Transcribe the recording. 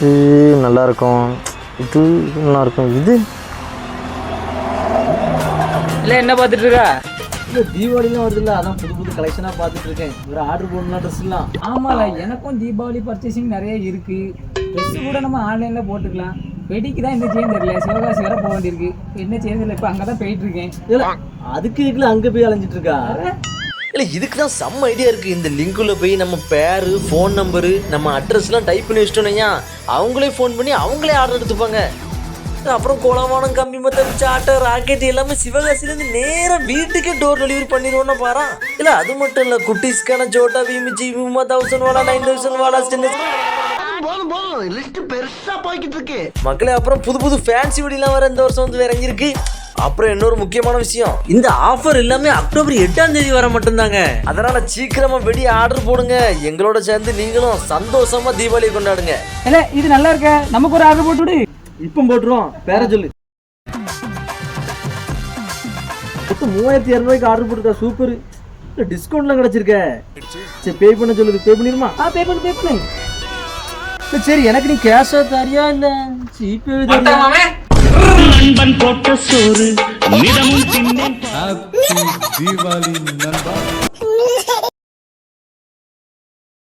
இது நல்லாயிருக்கும், இது நல்லாயிருக்கும். இது இல்லை என்ன பார்த்துட்டு இருக்கா? இல்லை தீபாவளிலாம் வருது இல்லை, அதான் புது புது கலெக்ஷனாக பார்த்துட்டு இருக்கேன். ஒரு ஆர்டர் போடலாம் ட்ரெஸ்லாம். ஆமாம்ல, எனக்கும் தீபாவளி பர்ச்சேசிங் நிறைய இருக்குது. ட்ரெஸ்ஸு கூட நம்ம ஆன்லைனில் போட்டுக்கலாம். வெடிக்கு தான் என்ன செய்யணும் தெரியல, சிவகாசி வர போக வேண்டியிருக்கு. என்ன செய்யணும் இல்லை, இப்போ அங்கே தான் போயிட்டுருக்கேன். இல்லை அதுக்கு இதுல அங்கே போய் அலைஞ்சிட்டு இருக்கா? இல்லை இதுக்கு தான் செம்ம ஐடியா இருக்குது. இந்த லிங்க்குள்ளே போய் நம்ம பேரு, ஃபோன் நம்பரு, நம்ம அட்ரஸ்லாம் டைப் பண்ணி வச்சிட்டோம்னா அவங்களே ஃபோன் பண்ணி அவங்களே ஆர்டர் எடுத்துப்பாங்க. அப்புறம் கோலமானம், கம்பி மத்தம், சாட்டை, ராக்கெட் எல்லாமே சிவகாசிலேருந்து நேராக வீட்டுக்கே டோர் டெலிவரி பண்ணிடுவோம்னா பாரா. இல்லை அது மட்டும் இல்லை, குட்டீஸ்க்கான ஜோட்டா, விமிச்சி, விமா 1000 வாடா, 9000 வாடா, பெருசா போய்கிட்டு இருக்கு மக்களே. அப்புறம் புது புது ஃபேன்சி வெடிலாம் வேற இந்த வருஷம் வந்து வேற இருக்கு. அப்புறம் இன்னொரு முக்கியமான விஷயம், இந்த ஆஃபர் எல்லாமே அக்டோபர் 8ஆம் தேதி வர மட்டும்தாங்க. அதனால சீக்கிரமா வெடி ஆர்டர் போடுங்க. எங்களோட சேர்ந்து நீங்களும் சந்தோஷமா தீபாவளி கொண்டாடுங்க. இல்லை இது நல்லா இருக்க, நமக்கு ஒரு ஆர்டர் போட்டு விடு. இப்போ போட்டுருவோம், பேர சொல்லு. 3200 ஆர்டர் போட்டுருக்கா, சூப்பர். டிஸ்கவுண்ட்லாம் கிடைச்சிருக்க. சரி பே பண்ண சொல்லுது, பே பண்ணிருமா? பே பண்ணு. சரி எனக்கு நீ கேஷா தாரியா இல்ல ஜிபே நண்பன் போட்ட சோறு நிதமும் தின்னேன். ஹாப்பி தீபாவளி நண்பா.